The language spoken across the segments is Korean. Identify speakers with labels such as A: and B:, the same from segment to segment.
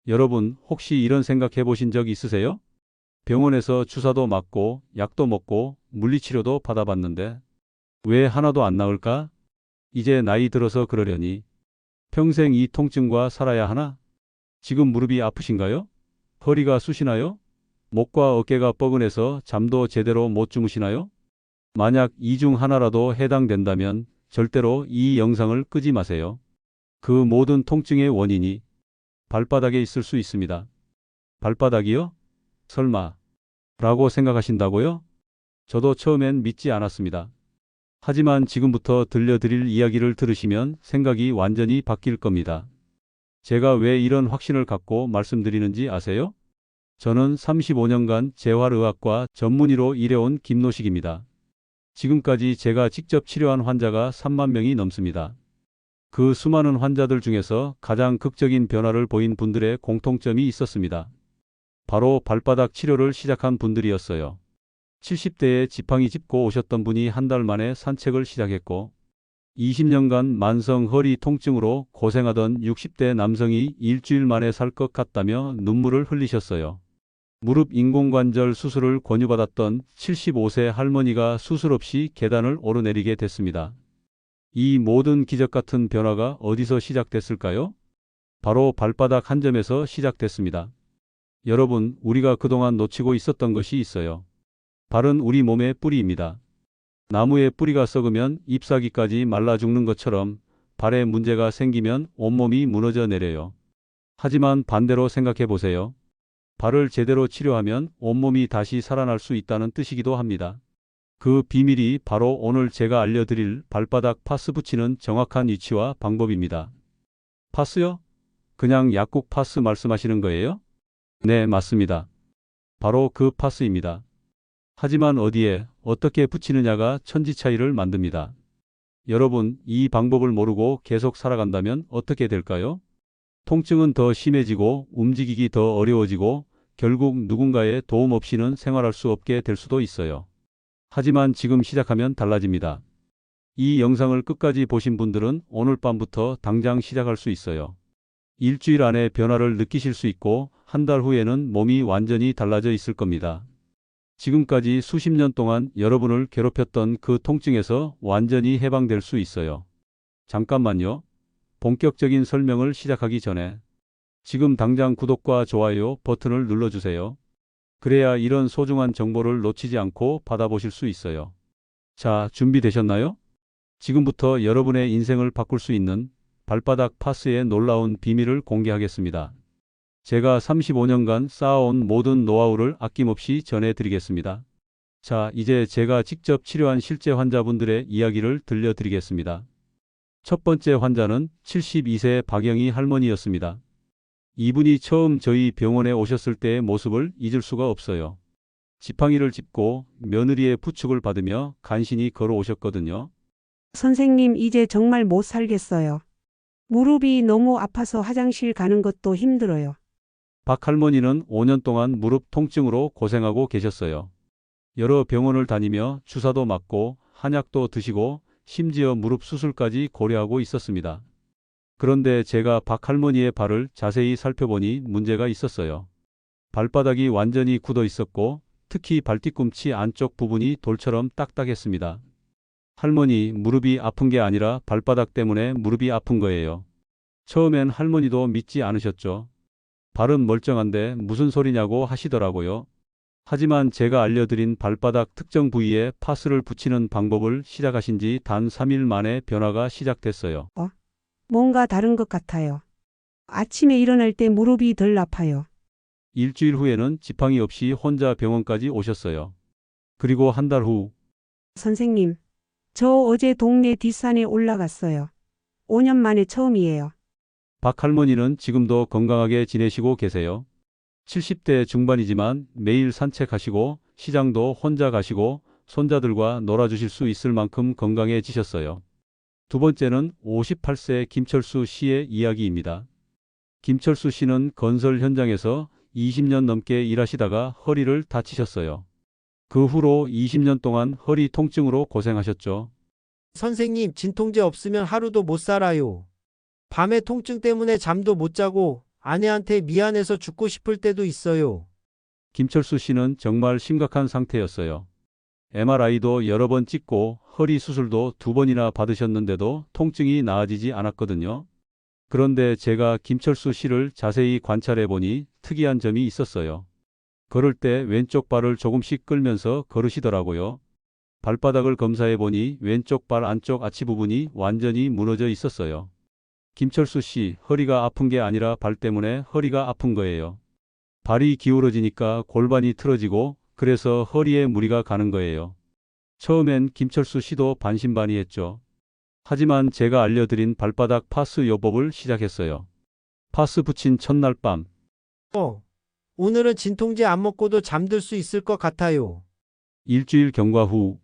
A: 여러분, 혹시 이런 생각해 보신 적 있으세요? 병원에서 주사도 맞고, 약도 먹고, 물리치료도 받아봤는데, 왜 하나도 안 나을까? 이제 나이 들어서 그러려니, 평생 이 통증과 살아야 하나? 지금 무릎이 아프신가요? 허리가 쑤시나요? 목과 어깨가 뻐근해서 잠도 제대로 못 주무시나요? 만약 이 중 하나라도 해당된다면 절대로 이 영상을 끄지 마세요. 그 모든 통증의 원인이 발바닥에 있을 수 있습니다. 발바닥이요? 설마 라고 생각하신다고요? 저도 처음엔 믿지 않았습니다. 하지만 지금부터 들려드릴 이야기를 들으시면 생각이 완전히 바뀔 겁니다. 제가 왜 이런 확신을 갖고 말씀드리는지 아세요? 저는 35년간 재활의학과 전문의로 일해온 김노식입니다. 지금까지 제가 직접 치료한 환자가 3만 명이 넘습니다. 그 수많은 환자들 중에서 가장 극적인 변화를 보인 분들의 공통점이 있었습니다. 바로 발바닥 치료를 시작한 분들이었어요. 70대에 지팡이 짚고 오셨던 분이 한 달 만에 산책을 시작했고, 20년간 만성 허리 통증으로 고생하던 60대 남성이 일주일 만에 살 것 같다며 눈물을 흘리셨어요. 무릎 인공관절 수술을 권유받았던 75세 할머니가 수술 없이 계단을 오르내리게 됐습니다. 이 모든 기적 같은 변화가 어디서 시작됐을까요? 바로 발바닥 한 점에서 시작됐습니다. 여러분, 우리가 그동안 놓치고 있었던 것이 있어요. 발은 우리 몸의 뿌리입니다. 나무의 뿌리가 썩으면 잎사귀까지 말라 죽는 것처럼 발에 문제가 생기면 온몸이 무너져 내려요. 하지만 반대로 생각해 보세요. 발을 제대로 치료하면 온몸이 다시 살아날 수 있다는 뜻이기도 합니다. 그 비밀이 바로 오늘 제가 알려드릴 발바닥 파스 붙이는 정확한 위치와 방법입니다. 파스요? 그냥 약국 파스 말씀하시는 거예요? 네, 맞습니다. 바로 그 파스입니다. 하지만 어디에, 어떻게 붙이느냐가 천지 차이를 만듭니다. 여러분, 이 방법을 모르고 계속 살아간다면 어떻게 될까요? 통증은 더 심해지고 움직이기 더 어려워지고 결국 누군가의 도움 없이는 생활할 수 없게 될 수도 있어요. 하지만 지금 시작하면 달라집니다. 이 영상을 끝까지 보신 분들은 오늘 밤부터 당장 시작할 수 있어요. 일주일 안에 변화를 느끼실 수 있고 한 달 후에는 몸이 완전히 달라져 있을 겁니다. 지금까지 수십 년 동안 여러분을 괴롭혔던 그 통증에서 완전히 해방될 수 있어요. 잠깐만요. 본격적인 설명을 시작하기 전에 지금 당장 구독과 좋아요 버튼을 눌러주세요. 그래야 이런 소중한 정보를 놓치지 않고 받아보실 수 있어요. 자, 준비되셨나요? 지금부터 여러분의 인생을 바꿀 수 있는 발바닥 파스의 놀라운 비밀을 공개하겠습니다. 제가 35년간 쌓아온 모든 노하우를 아낌없이 전해드리겠습니다. 자, 이제 제가 직접 치료한 실제 환자분들의 이야기를 들려드리겠습니다. 첫 번째 환자는 72세 박영희 할머니였습니다. 이분이 처음 저희 병원에 오셨을 때의 모습을 잊을 수가 없어요. 지팡이를 짚고 며느리의 부축을 받으며 간신히 걸어오셨거든요.
B: 선생님, 이제 정말 못 살겠어요. 무릎이 너무 아파서 화장실 가는 것도 힘들어요.
A: 박 할머니는 5년 동안 무릎 통증으로 고생하고 계셨어요. 여러 병원을 다니며 주사도 맞고 한약도 드시고 심지어 무릎 수술까지 고려하고 있었습니다. 그런데 제가 박 할머니의 발을 자세히 살펴보니 문제가 있었어요. 발바닥이 완전히 굳어 있었고 특히 발뒤꿈치 안쪽 부분이 돌처럼 딱딱했습니다. 할머니, 무릎이 아픈 게 아니라 발바닥 때문에 무릎이 아픈 거예요. 처음엔 할머니도 믿지 않으셨죠. 발은 멀쩡한데 무슨 소리냐고 하시더라고요. 하지만 제가 알려드린 발바닥 특정 부위에 파스를 붙이는 방법을 시작하신 지 단 3일 만에 변화가 시작됐어요.
B: 뭔가 다른 것 같아요. 아침에 일어날 때 무릎이 덜 아파요.
A: 일주일 후에는 지팡이 없이 혼자 병원까지 오셨어요. 그리고 한 달 후,
B: 선생님, 저 어제 동네 뒷산에 올라갔어요. 5년 만에 처음이에요.
A: 박 할머니는 지금도 건강하게 지내시고 계세요. 70대 중반이지만 매일 산책하시고 시장도 혼자 가시고 손자들과 놀아주실 수 있을 만큼 건강해지셨어요. 두 번째는 58세 김철수 씨의 이야기입니다. 김철수 씨는 건설 현장에서 20년 넘게 일하시다가 허리를 다치셨어요. 그 후로 20년 동안 허리 통증으로 고생하셨죠.
C: 선생님, 진통제 없으면 하루도 못 살아요. 밤에 통증 때문에 잠도 못 자고 아내한테 미안해서 죽고 싶을 때도 있어요.
A: 김철수 씨는 정말 심각한 상태였어요. MRI도 여러 번 찍고 허리 수술도 2번이나 받으셨는데도 통증이 나아지지 않았거든요. 그런데 제가 김철수 씨를 자세히 관찰해 보니 특이한 점이 있었어요. 걸을 때 왼쪽 발을 조금씩 끌면서 걸으시더라고요. 발바닥을 검사해 보니 왼쪽 발 안쪽 아치 부분이 완전히 무너져 있었어요. 김철수 씨, 허리가 아픈 게 아니라 발 때문에 허리가 아픈 거예요. 발이 기울어지니까 골반이 틀어지고 그래서 허리에 무리가 가는 거예요. 처음엔 김철수 씨도 반신반의했죠. 하지만 제가 알려드린 발바닥 파스 요법을 시작했어요. 파스 붙인 첫날 밤,
C: 오늘은 진통제 안 먹고도 잠들 수 있을 것 같아요.
A: 일주일 경과 후,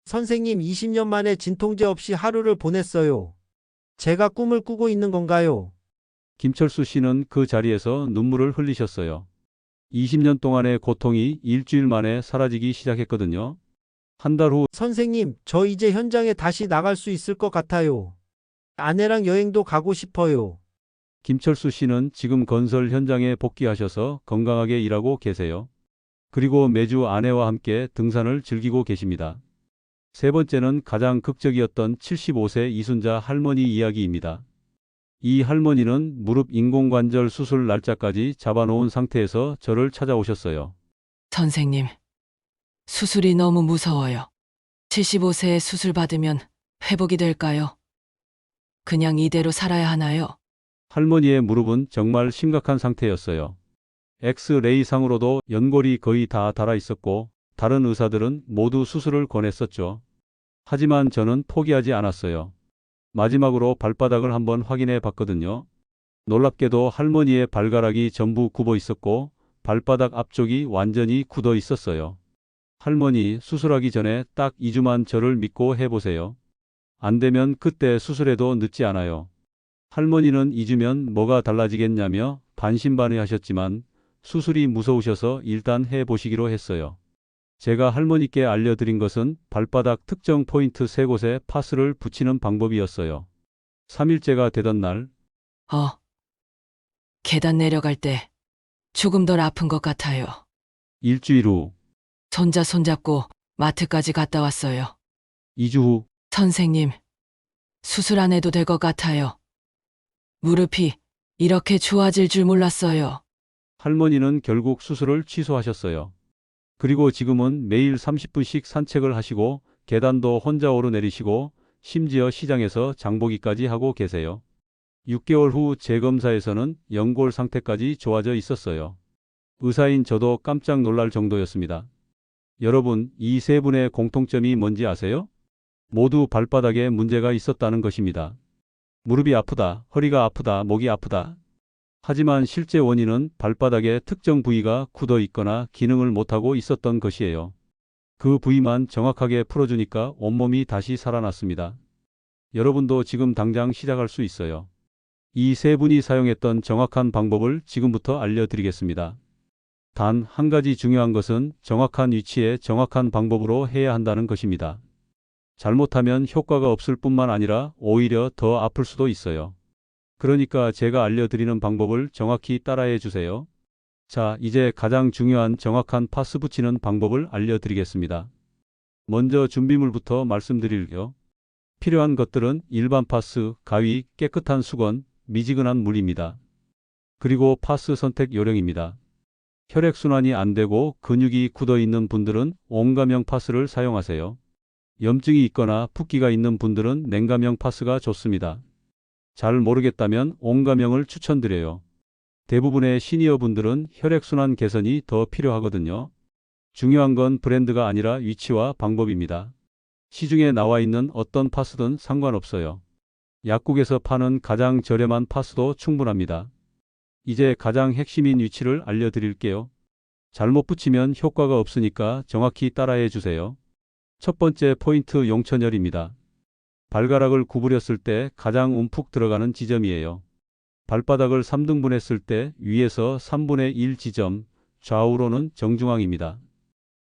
C: 선생님 20년 만에 진통제 없이 하루를 보냈어요. 제가 꿈을 꾸고 있는 건가요?
A: 김철수 씨는 그 자리에서 눈물을 흘리셨어요. 20년 동안의 고통이 일주일 만에 사라지기 시작했거든요. 한 달 후,
C: 선생님, 저 이제 현장에 다시 나갈 수 있을 것 같아요. 아내랑 여행도 가고 싶어요.
A: 김철수 씨는 지금 건설 현장에 복귀하셔서 건강하게 일하고 계세요. 그리고 매주 아내와 함께 등산을 즐기고 계십니다. 세 번째는 가장 극적이었던 75세 이순자 할머니 이야기입니다. 이 할머니는 무릎 인공관절 수술 날짜까지 잡아놓은 상태에서 저를 찾아오셨어요.
D: 선생님, 수술이 너무 무서워요. 75세에 수술 받으면 회복이 될까요? 그냥 이대로 살아야 하나요?
A: 할머니의 무릎은 정말 심각한 상태였어요. 엑스레이상으로도 연골이 거의 다 닳아 있었고 다른 의사들은 모두 수술을 권했었죠. 하지만 저는 포기하지 않았어요. 마지막으로 발바닥을 한번 확인해 봤거든요. 놀랍게도 할머니의 발가락이 전부 굽어 있었고 발바닥 앞쪽이 완전히 굳어 있었어요. 할머니, 수술하기 전에 딱 2주만 저를 믿고 해보세요. 안 되면 그때 수술해도 늦지 않아요. 할머니는 2주면 뭐가 달라지겠냐며 반신반의하셨지만 수술이 무서우셔서 일단 해보시기로 했어요. 제가 할머니께 알려드린 것은 발바닥 특정 포인트 3곳에 파스를 붙이는 방법이었어요. 3일째가 되던 날,
D: 계단 내려갈 때 조금 덜 아픈 것 같아요.
A: 일주일 후,
D: 손자 손잡고 마트까지 갔다 왔어요.
A: 2주 후,
D: 선생님, 수술 안 해도 될 것 같아요. 무릎이 이렇게 좋아질 줄 몰랐어요.
A: 할머니는 결국 수술을 취소하셨어요. 그리고 지금은 매일 30분씩 산책을 하시고 계단도 혼자 오르내리시고 심지어 시장에서 장보기까지 하고 계세요. 6개월 후 재검사에서는 연골 상태까지 좋아져 있었어요. 의사인 저도 깜짝 놀랄 정도였습니다. 여러분, 이 세 분의 공통점이 뭔지 아세요? 모두 발바닥에 문제가 있었다는 것입니다. 무릎이 아프다, 허리가 아프다, 목이 아프다. 하지만 실제 원인은 발바닥의 특정 부위가 굳어 있거나 기능을 못하고 있었던 것이에요. 그 부위만 정확하게 풀어주니까 온몸이 다시 살아났습니다. 여러분도 지금 당장 시작할 수 있어요. 이 세 분이 사용했던 정확한 방법을 지금부터 알려드리겠습니다. 단 한 가지 중요한 것은 정확한 위치에 정확한 방법으로 해야 한다는 것입니다. 잘못하면 효과가 없을 뿐만 아니라 오히려 더 아플 수도 있어요. 그러니까 제가 알려드리는 방법을 정확히 따라해 주세요. 자, 이제 가장 중요한 정확한 파스 붙이는 방법을 알려드리겠습니다. 먼저 준비물부터 말씀드릴게요. 필요한 것들은 일반 파스, 가위, 깨끗한 수건, 미지근한 물입니다. 그리고 파스 선택 요령입니다. 혈액순환이 안 되고 근육이 굳어 있는 분들은 온감형 파스를 사용하세요. 염증이 있거나 붓기가 있는 분들은 냉감형 파스가 좋습니다. 잘 모르겠다면 온감형을 추천드려요. 대부분의 시니어 분들은 혈액순환 개선이 더 필요하거든요. 중요한 건 브랜드가 아니라 위치와 방법입니다. 시중에 나와 있는 어떤 파스든 상관없어요. 약국에서 파는 가장 저렴한 파스도 충분합니다. 이제 가장 핵심인 위치를 알려드릴게요. 잘못 붙이면 효과가 없으니까 정확히 따라해 주세요. 첫 번째 포인트 용천혈입니다. 발가락을 구부렸을 때 가장 움푹 들어가는 지점이에요. 발바닥을 3등분했을 때 위에서 3분의 1 지점, 좌우로는 정중앙입니다.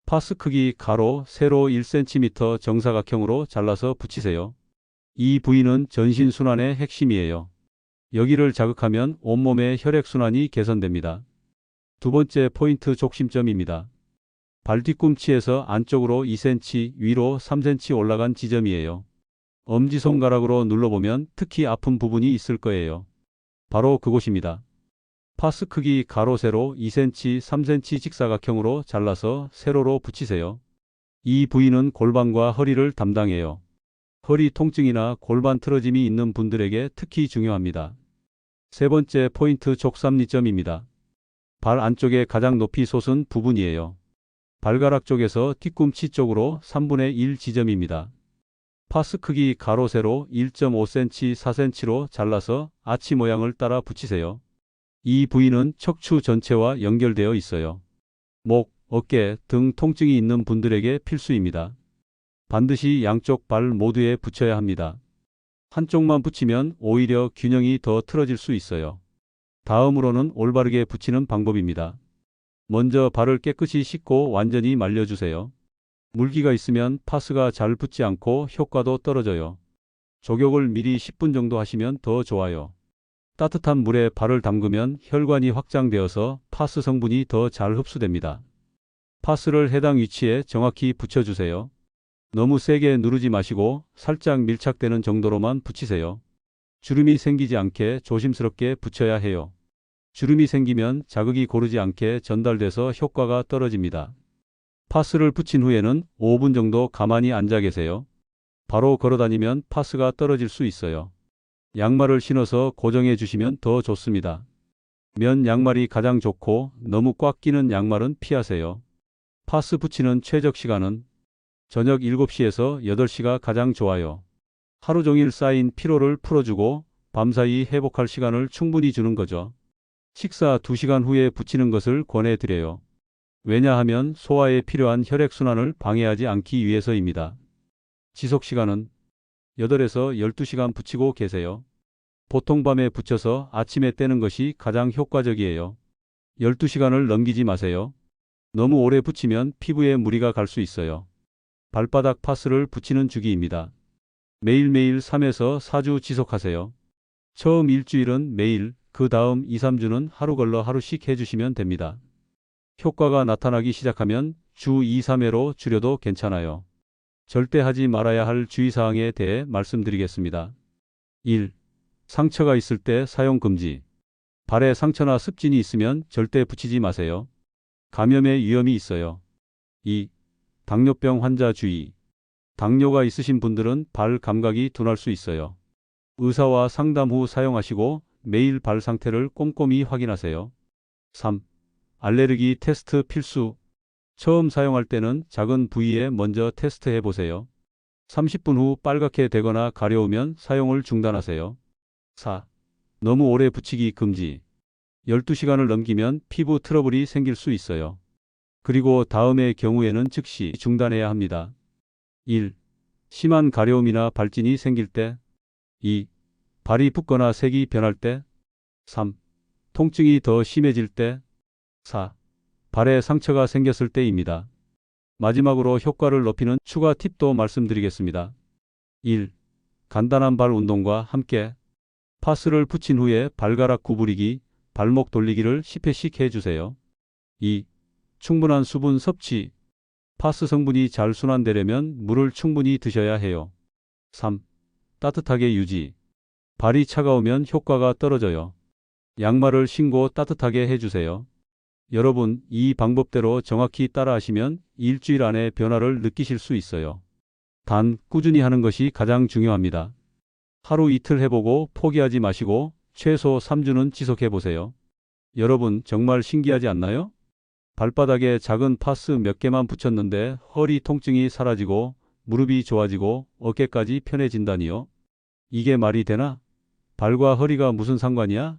A: 파스 크기 가로, 세로 1cm 정사각형으로 잘라서 붙이세요. 이 부위는 전신순환의 핵심이에요. 여기를 자극하면 온몸의 혈액순환이 개선됩니다. 두 번째 포인트 족심점입니다. 발 뒤꿈치에서 안쪽으로 2cm, 위로 3cm 올라간 지점이에요. 엄지손가락으로 눌러보면 특히 아픈 부분이 있을 거예요. 바로 그곳입니다. 파스 크기 가로 세로 2cm, 3cm 직사각형으로 잘라서 세로로 붙이세요. 이 부위는 골반과 허리를 담당해요. 허리 통증이나 골반 틀어짐이 있는 분들에게 특히 중요합니다. 세 번째 포인트 족삼리점입니다. 발 안쪽에 가장 높이 솟은 부분이에요. 발가락 쪽에서 뒤꿈치 쪽으로 3분의 1 지점입니다. 파스 크기 가로 세로 1.5cm, 4cm로 잘라서 아치 모양을 따라 붙이세요. 이 부위는 척추 전체와 연결되어 있어요. 목, 어깨 등 통증이 있는 분들에게 필수입니다. 반드시 양쪽 발 모두에 붙여야 합니다. 한쪽만 붙이면 오히려 균형이 더 틀어질 수 있어요. 다음으로는 올바르게 붙이는 방법입니다. 먼저 발을 깨끗이 씻고 완전히 말려주세요. 물기가 있으면 파스가 잘 붙지 않고 효과도 떨어져요. 족욕을 미리 10분 정도 하시면 더 좋아요. 따뜻한 물에 발을 담그면 혈관이 확장되어서 파스 성분이 더 잘 흡수됩니다. 파스를 해당 위치에 정확히 붙여주세요. 너무 세게 누르지 마시고 살짝 밀착되는 정도로만 붙이세요. 주름이 생기지 않게 조심스럽게 붙여야 해요. 주름이 생기면 자극이 고르지 않게 전달돼서 효과가 떨어집니다. 파스를 붙인 후에는 5분 정도 가만히 앉아 계세요. 바로 걸어다니면 파스가 떨어질 수 있어요. 양말을 신어서 고정해 주시면 더 좋습니다. 면 양말이 가장 좋고 너무 꽉 끼는 양말은 피하세요. 파스 붙이는 최적 시간은 저녁 7시에서 8시가 가장 좋아요. 하루 종일 쌓인 피로를 풀어주고 밤사이 회복할 시간을 충분히 주는 거죠. 식사 2시간 후에 붙이는 것을 권해드려요. 왜냐하면 소화에 필요한 혈액순환을 방해하지 않기 위해서입니다. 지속시간은 8에서 12시간 붙이고 계세요. 보통 밤에 붙여서 아침에 떼는 것이 가장 효과적이에요. 12시간을 넘기지 마세요. 너무 오래 붙이면 피부에 무리가 갈 수 있어요. 발바닥 파스를 붙이는 주기입니다. 매일매일 3에서 4주 지속하세요. 처음 일주일은 매일, 그 다음 2, 3주는 하루 걸러 하루씩 해주시면 됩니다. 효과가 나타나기 시작하면 주 2, 3회로 줄여도 괜찮아요. 절대 하지 말아야 할 주의사항에 대해 말씀드리겠습니다. 1. 상처가 있을 때 사용 금지. 발에 상처나 습진이 있으면 절대 붙이지 마세요. 감염의 위험이 있어요. 2. 당뇨병 환자 주의. 당뇨가 있으신 분들은 발 감각이 둔할 수 있어요. 의사와 상담 후 사용하시고 매일 발 상태를 꼼꼼히 확인하세요. 3. 알레르기 테스트 필수. 처음 사용할 때는 작은 부위에 먼저 테스트해 보세요. 30분 후 빨갛게 되거나 가려우면 사용을 중단하세요. 4. 너무 오래 붙이기 금지. 12시간을 넘기면 피부 트러블이 생길 수 있어요. 그리고 다음의 경우에는 즉시 중단해야 합니다. 1. 심한 가려움이나 발진이 생길 때. 2. 발이 붓거나 색이 변할 때. 3. 통증이 더 심해질 때. 4. 발에 상처가 생겼을 때입니다. 마지막으로 효과를 높이는 추가 팁도 말씀드리겠습니다. 1. 간단한 발 운동과 함께 파스를 붙인 후에 발가락 구부리기, 발목 돌리기를 10회씩 해주세요. 2. 충분한 수분 섭취. 파스 성분이 잘 순환되려면 물을 충분히 드셔야 해요. 3. 따뜻하게 유지. 발이 차가우면 효과가 떨어져요. 양말을 신고 따뜻하게 해주세요. 여러분, 이 방법대로 정확히 따라하시면 일주일 안에 변화를 느끼실 수 있어요. 단, 꾸준히 하는 것이 가장 중요합니다. 하루 이틀 해보고 포기하지 마시고 최소 3주는 지속해보세요. 여러분, 정말 신기하지 않나요? 발바닥에 작은 파스 몇 개만 붙였는데 허리 통증이 사라지고 무릎이 좋아지고 어깨까지 편해진다니요. 이게 말이 되나? 발과 허리가 무슨 상관이야?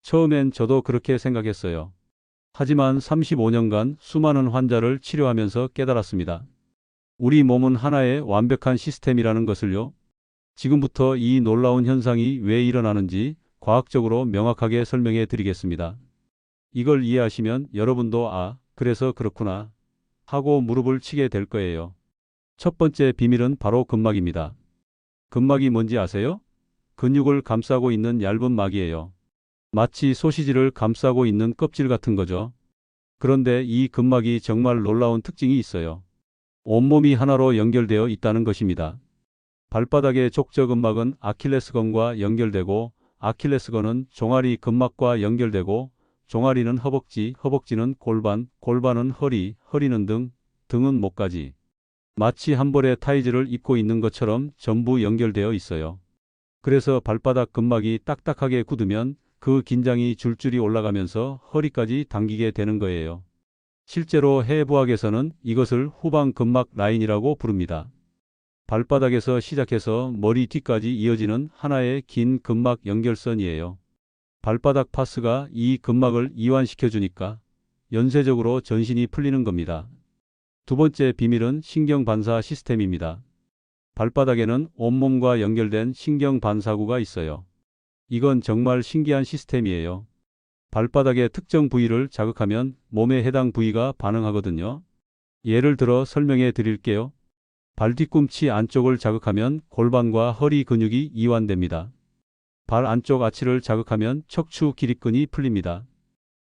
A: 처음엔 저도 그렇게 생각했어요. 하지만 35년간 수많은 환자를 치료하면서 깨달았습니다. 우리 몸은 하나의 완벽한 시스템이라는 것을요. 지금부터 이 놀라운 현상이 왜 일어나는지 과학적으로 명확하게 설명해 드리겠습니다. 이걸 이해하시면 여러분도 그래서 그렇구나 하고 무릎을 치게 될 거예요. 첫 번째 비밀은 바로 근막입니다. 근막이 뭔지 아세요? 근육을 감싸고 있는 얇은 막이에요. 마치 소시지를 감싸고 있는 껍질 같은 거죠. 그런데 이 근막이 정말 놀라운 특징이 있어요. 온몸이 하나로 연결되어 있다는 것입니다. 발바닥의 족저근막은 아킬레스건과 연결되고 아킬레스건은 종아리 근막과 연결되고 종아리는 허벅지, 허벅지는 골반, 골반은 허리, 허리는 등, 등은 목까지. 마치 한 벌의 타이즈를 입고 있는 것처럼 전부 연결되어 있어요. 그래서 발바닥 근막이 딱딱하게 굳으면 그 긴장이 줄줄이 올라가면서 허리까지 당기게 되는 거예요. 실제로 해부학에서는 이것을 후방 근막 라인이라고 부릅니다. 발바닥에서 시작해서 머리 뒤까지 이어지는 하나의 긴 근막 연결선이에요. 발바닥 파스가 이 근막을 이완시켜 주니까 연쇄적으로 전신이 풀리는 겁니다. 두 번째 비밀은 신경 반사 시스템입니다. 발바닥에는 온몸과 연결된 신경 반사구가 있어요. 이건 정말 신기한 시스템이에요. 발바닥의 특정 부위를 자극하면 몸의 해당 부위가 반응하거든요. 예를 들어 설명해 드릴게요. 발 뒤꿈치 안쪽을 자극하면 골반과 허리 근육이 이완됩니다. 발 안쪽 아치를 자극하면 척추 기립근이 풀립니다.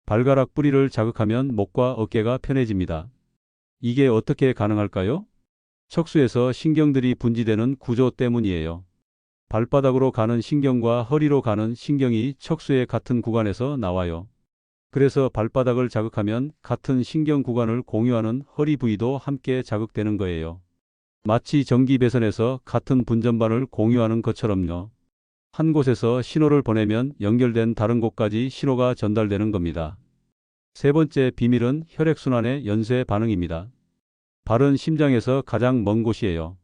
A: 발가락 뿌리를 자극하면 목과 어깨가 편해집니다. 이게 어떻게 가능할까요? 척수에서 신경들이 분지되는 구조 때문이에요. 발바닥으로 가는 신경과 허리로 가는 신경이 척수의 같은 구간에서 나와요. 그래서 발바닥을 자극하면 같은 신경 구간을 공유하는 허리 부위도 함께 자극되는 거예요. 마치 전기 배선에서 같은 분전반을 공유하는 것처럼요. 한 곳에서 신호를 보내면 연결된 다른 곳까지 신호가 전달되는 겁니다. 세 번째 비밀은 혈액순환의 연쇄 반응입니다. 발은 심장에서 가장 먼 곳이에요.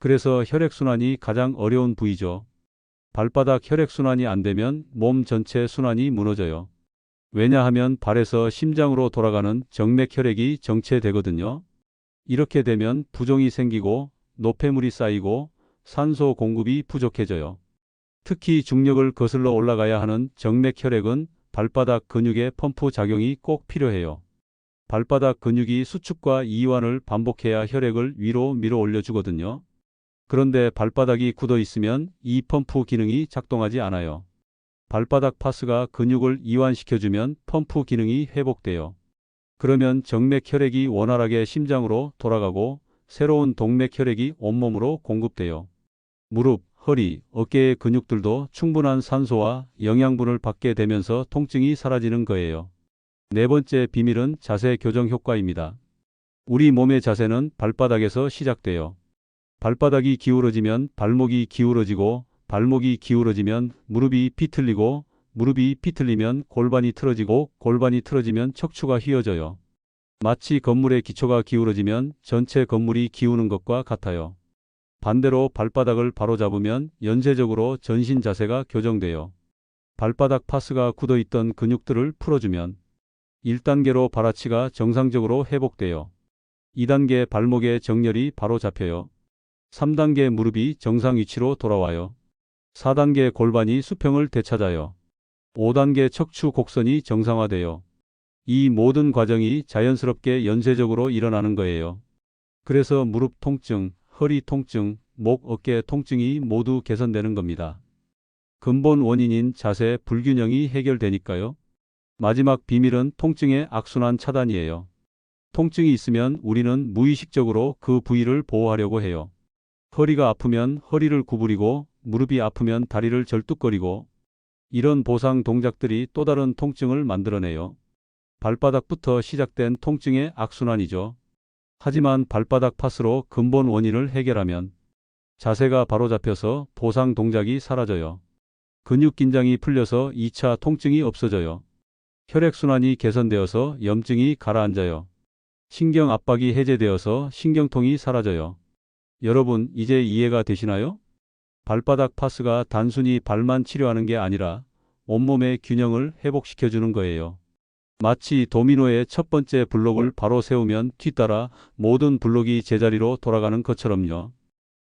A: 그래서 혈액순환이 가장 어려운 부위죠. 발바닥 혈액순환이 안 되면 몸 전체 순환이 무너져요. 왜냐하면 발에서 심장으로 돌아가는 정맥 혈액이 정체되거든요. 이렇게 되면 부종이 생기고 노폐물이 쌓이고 산소 공급이 부족해져요. 특히 중력을 거슬러 올라가야 하는 정맥 혈액은 발바닥 근육의 펌프 작용이 꼭 필요해요. 발바닥 근육이 수축과 이완을 반복해야 혈액을 위로 밀어 올려주거든요. 그런데 발바닥이 굳어 있으면 이 펌프 기능이 작동하지 않아요. 발바닥 파스가 근육을 이완시켜주면 펌프 기능이 회복돼요. 그러면 정맥 혈액이 원활하게 심장으로 돌아가고 새로운 동맥 혈액이 온몸으로 공급돼요. 무릎, 허리, 어깨의 근육들도 충분한 산소와 영양분을 받게 되면서 통증이 사라지는 거예요. 네 번째 비밀은 자세 교정 효과입니다. 우리 몸의 자세는 발바닥에서 시작돼요. 발바닥이 기울어지면 발목이 기울어지고 발목이 기울어지면 무릎이 비틀리고 무릎이 비틀리면 골반이 틀어지고 골반이 틀어지면 척추가 휘어져요. 마치 건물의 기초가 기울어지면 전체 건물이 기우는 것과 같아요. 반대로 발바닥을 바로잡으면 연쇄적으로 전신 자세가 교정돼요. 발바닥 파스가 굳어있던 근육들을 풀어주면 1단계로 발아치가 정상적으로 회복돼요. 2단계 발목의 정렬이 바로 잡혀요. 3단계 무릎이 정상 위치로 돌아와요. 4단계 골반이 수평을 되찾아요. 5단계 척추 곡선이 정상화돼요. 이 모든 과정이 자연스럽게 연쇄적으로 일어나는 거예요. 그래서 무릎 통증, 허리 통증, 목, 어깨 통증이 모두 개선되는 겁니다. 근본 원인인 자세 불균형이 해결되니까요. 마지막 비밀은 통증의 악순환 차단이에요. 통증이 있으면 우리는 무의식적으로 그 부위를 보호하려고 해요. 허리가 아프면 허리를 구부리고 무릎이 아프면 다리를 절뚝거리고 이런 보상 동작들이 또 다른 통증을 만들어내요. 발바닥부터 시작된 통증의 악순환이죠. 하지만 발바닥 파스로 근본 원인을 해결하면 자세가 바로 잡혀서 보상 동작이 사라져요. 근육 긴장이 풀려서 2차 통증이 없어져요. 혈액순환이 개선되어서 염증이 가라앉아요. 신경 압박이 해제되어서 신경통이 사라져요. 여러분, 이제 이해가 되시나요? 발바닥 파스가 단순히 발만 치료하는 게 아니라 온몸의 균형을 회복시켜주는 거예요. 마치 도미노의 첫 번째 블록을 바로 세우면 뒤따라 모든 블록이 제자리로 돌아가는 것처럼요.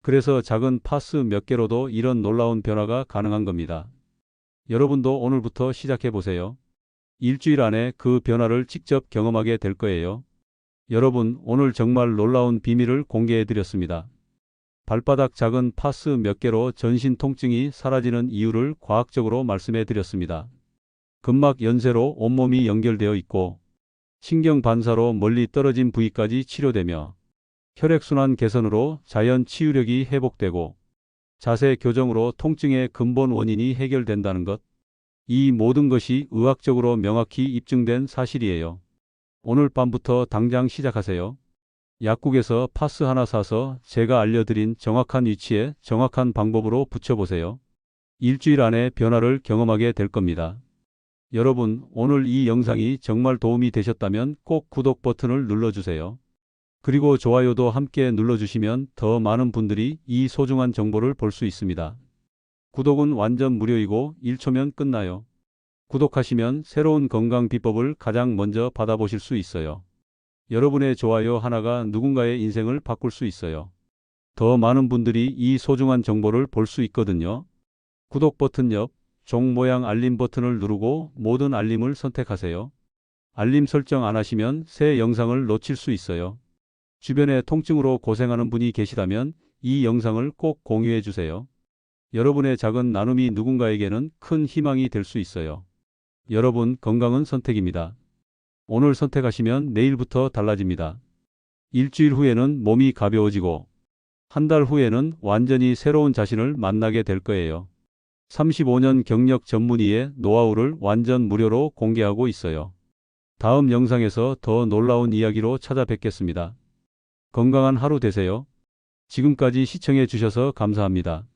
A: 그래서 작은 파스 몇 개로도 이런 놀라운 변화가 가능한 겁니다. 여러분도 오늘부터 시작해 보세요. 일주일 안에 그 변화를 직접 경험하게 될 거예요. 여러분, 오늘 정말 놀라운 비밀을 공개해 드렸습니다. 발바닥 작은 파스 몇 개로 전신 통증이 사라지는 이유를 과학적으로 말씀해 드렸습니다. 근막 연쇄로 온몸이 연결되어 있고 신경 반사로 멀리 떨어진 부위까지 치료되며 혈액순환 개선으로 자연 치유력이 회복되고 자세 교정으로 통증의 근본 원인이 해결된다는 것. 이 모든 것이 의학적으로 명확히 입증된 사실이에요. 오늘 밤부터 당장 시작하세요. 약국에서 파스 하나 사서 제가 알려드린 정확한 위치에 정확한 방법으로 붙여보세요. 일주일 안에 변화를 경험하게 될 겁니다. 여러분, 오늘 이 영상이 정말 도움이 되셨다면 꼭 구독 버튼을 눌러주세요. 그리고 좋아요도 함께 눌러주시면 더 많은 분들이 이 소중한 정보를 볼 수 있습니다. 구독은 완전 무료이고 1초면 끝나요. 구독하시면 새로운 건강 비법을 가장 먼저 받아보실 수 있어요. 여러분의 좋아요 하나가 누군가의 인생을 바꿀 수 있어요. 더 많은 분들이 이 소중한 정보를 볼 수 있거든요. 구독 버튼 옆 종 모양 알림 버튼을 누르고 모든 알림을 선택하세요. 알림 설정 안 하시면 새 영상을 놓칠 수 있어요. 주변에 통증으로 고생하는 분이 계시다면 이 영상을 꼭 공유해 주세요. 여러분의 작은 나눔이 누군가에게는 큰 희망이 될 수 있어요. 여러분, 건강은 선택입니다. 오늘 선택하시면 내일부터 달라집니다. 일주일 후에는 몸이 가벼워지고 한 달 후에는 완전히 새로운 자신을 만나게 될 거예요. 35년 경력 전문의의 노하우를 완전 무료로 공개하고 있어요. 다음 영상에서 더 놀라운 이야기로 찾아뵙겠습니다. 건강한 하루 되세요. 지금까지 시청해 주셔서 감사합니다.